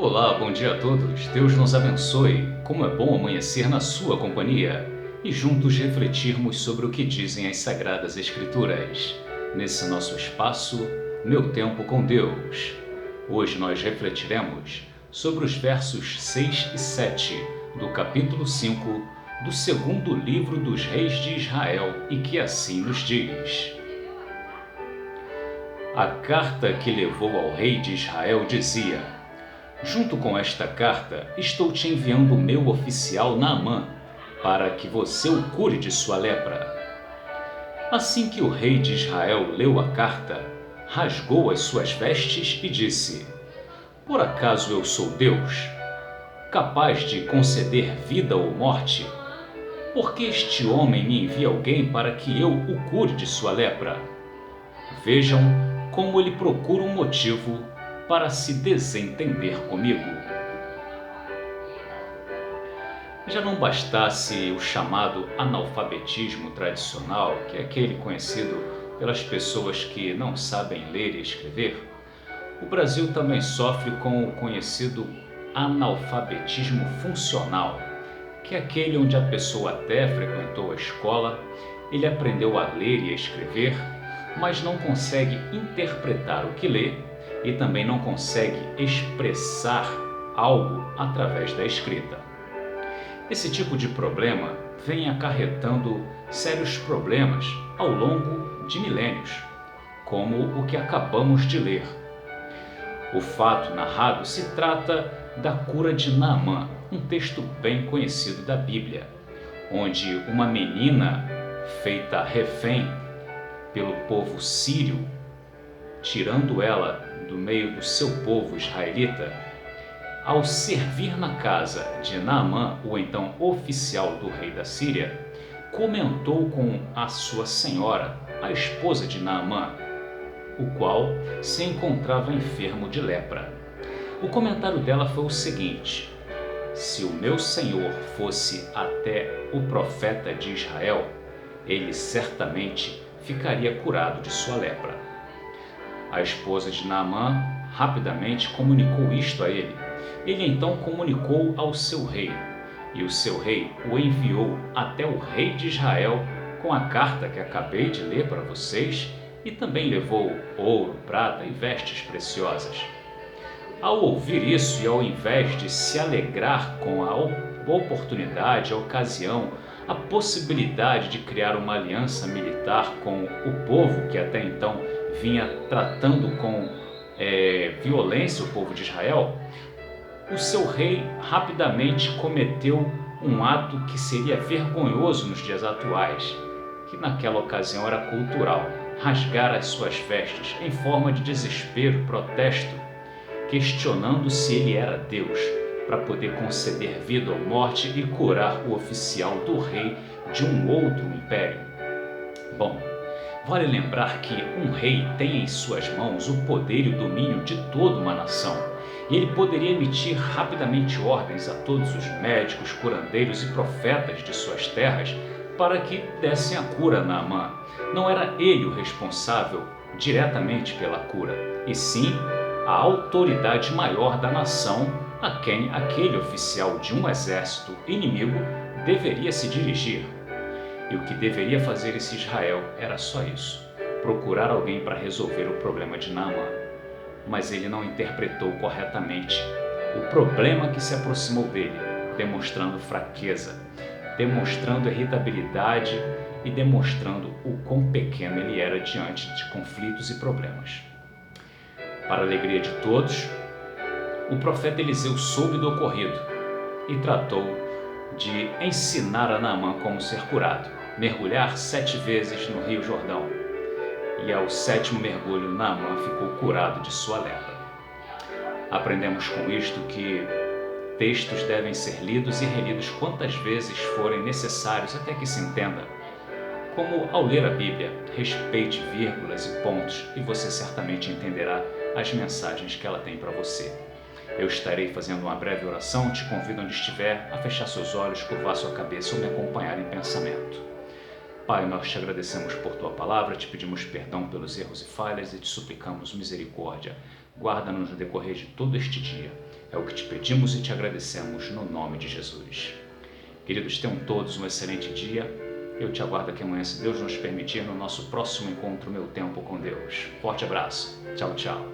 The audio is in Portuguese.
Olá, bom dia a todos. Deus nos abençoe. Como é bom amanhecer na sua companhia e juntos refletirmos sobre o que dizem as Sagradas Escrituras. Nesse nosso espaço, Meu Tempo com Deus. Hoje nós refletiremos sobre os versos 6 e 7 do capítulo 5 do segundo livro dos Reis de Israel e que assim nos diz: A carta que levou ao rei de Israel dizia: Junto com esta carta, estou te enviando o meu oficial Naamã, para que você o cure de sua lepra. Assim que o rei de Israel leu a carta, rasgou as suas vestes e disse: Por acaso eu sou Deus, capaz de conceder vida ou morte? Por que este homem me envia alguém para que eu o cure de sua lepra? Vejam como ele procura um motivo para se desentender comigo. Já não bastasse o chamado analfabetismo tradicional, que é aquele conhecido pelas pessoas que não sabem ler e escrever, o Brasil também sofre com o conhecido analfabetismo funcional, que é aquele onde a pessoa até frequentou a escola, ele aprendeu a ler e a escrever, mas não consegue interpretar o que lê e também não consegue expressar algo através da escrita. Esse tipo de problema vem acarretando sérios problemas ao longo de milênios, como o que acabamos de ler. O fato narrado se trata da cura de Naamã, um texto bem conhecido da Bíblia, onde uma menina feita refém pelo povo sírio, tirando ela do meio do seu povo israelita, ao servir na casa de Naamã, o então oficial do rei da Síria, comentou com a sua senhora, a esposa de Naamã, o qual se encontrava enfermo de lepra. O comentário dela foi o seguinte: se o meu senhor fosse até o profeta de Israel, ele certamente ficaria curado de sua lepra. A esposa de Naamã rapidamente comunicou isto a ele. Ele então comunicou ao seu rei, e o seu rei o enviou até o rei de Israel com a carta que acabei de ler para vocês, e também levou ouro, prata e vestes preciosas. Ao ouvir isso e ao invés de se alegrar com a oportunidade, a ocasião, a possibilidade de criar uma aliança militar com o povo que até então vinha tratando com violência o povo de Israel, o seu rei rapidamente cometeu um ato que seria vergonhoso nos dias atuais, que naquela ocasião era cultural: rasgar as suas vestes em forma de desespero, protesto, questionando se ele era Deus para poder conceder vida ou morte e curar o oficial do rei de um outro império. Bom, vale lembrar que um rei tem em suas mãos o poder e o domínio de toda uma nação, e ele poderia emitir rapidamente ordens a todos os médicos, curandeiros e profetas de suas terras para que dessem a cura a Naamã. Não era ele o responsável diretamente pela cura, e sim a autoridade maior da nação a quem aquele oficial de um exército inimigo deveria se dirigir. E o que deveria fazer esse Israel era só isso: procurar alguém para resolver o problema de Naamã. Mas ele não interpretou corretamente o problema que se aproximou dele, demonstrando fraqueza, demonstrando irritabilidade e demonstrando o quão pequeno ele era diante de conflitos e problemas. Para a alegria de todos, o profeta Eliseu soube do ocorrido e tratou de ensinar a Naamã como ser curado: mergulhar 7 vezes no Rio Jordão. E ao 7º mergulho, Naamã ficou curado de sua lepra. Aprendemos com isto que textos devem ser lidos e relidos quantas vezes forem necessários até que se entenda. Como ao ler a Bíblia, respeite vírgulas e pontos e você certamente entenderá as mensagens que ela tem para você. Eu estarei fazendo uma breve oração, te convido onde estiver a fechar seus olhos, curvar sua cabeça ou me acompanhar em pensamento. Pai, nós te agradecemos por tua palavra, te pedimos perdão pelos erros e falhas e te suplicamos misericórdia. Guarda-nos no decorrer de todo este dia. É o que te pedimos e te agradecemos no nome de Jesus. Queridos, tenham todos um excelente dia. Eu te aguardo aqui amanhã, se Deus nos permitir, no nosso próximo encontro Meu Tempo com Deus. Forte abraço. Tchau, tchau.